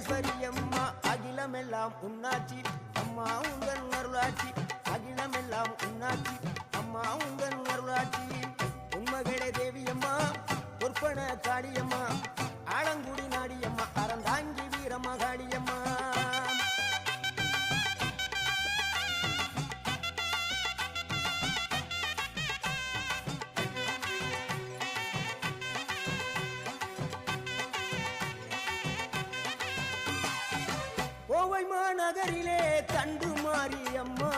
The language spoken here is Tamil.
சர்வேஸ்வரி அம்மா அகிலமெல்லாம் உன்னாட்சி அம்மா உங்கள் அருளாட்சி அகிலமெல்லாம் உன்னாட்சி அம்மா உங்கள் அருளாட்சி உண்மகளே தேவியம்மா பொற்பன காளியம்மா ஆலங்குடி நாடியம்மா அறந்தாங்கி வீரம்மா காளியம்மா கோவை மாநகரிலே தண்டு மாரியம்மா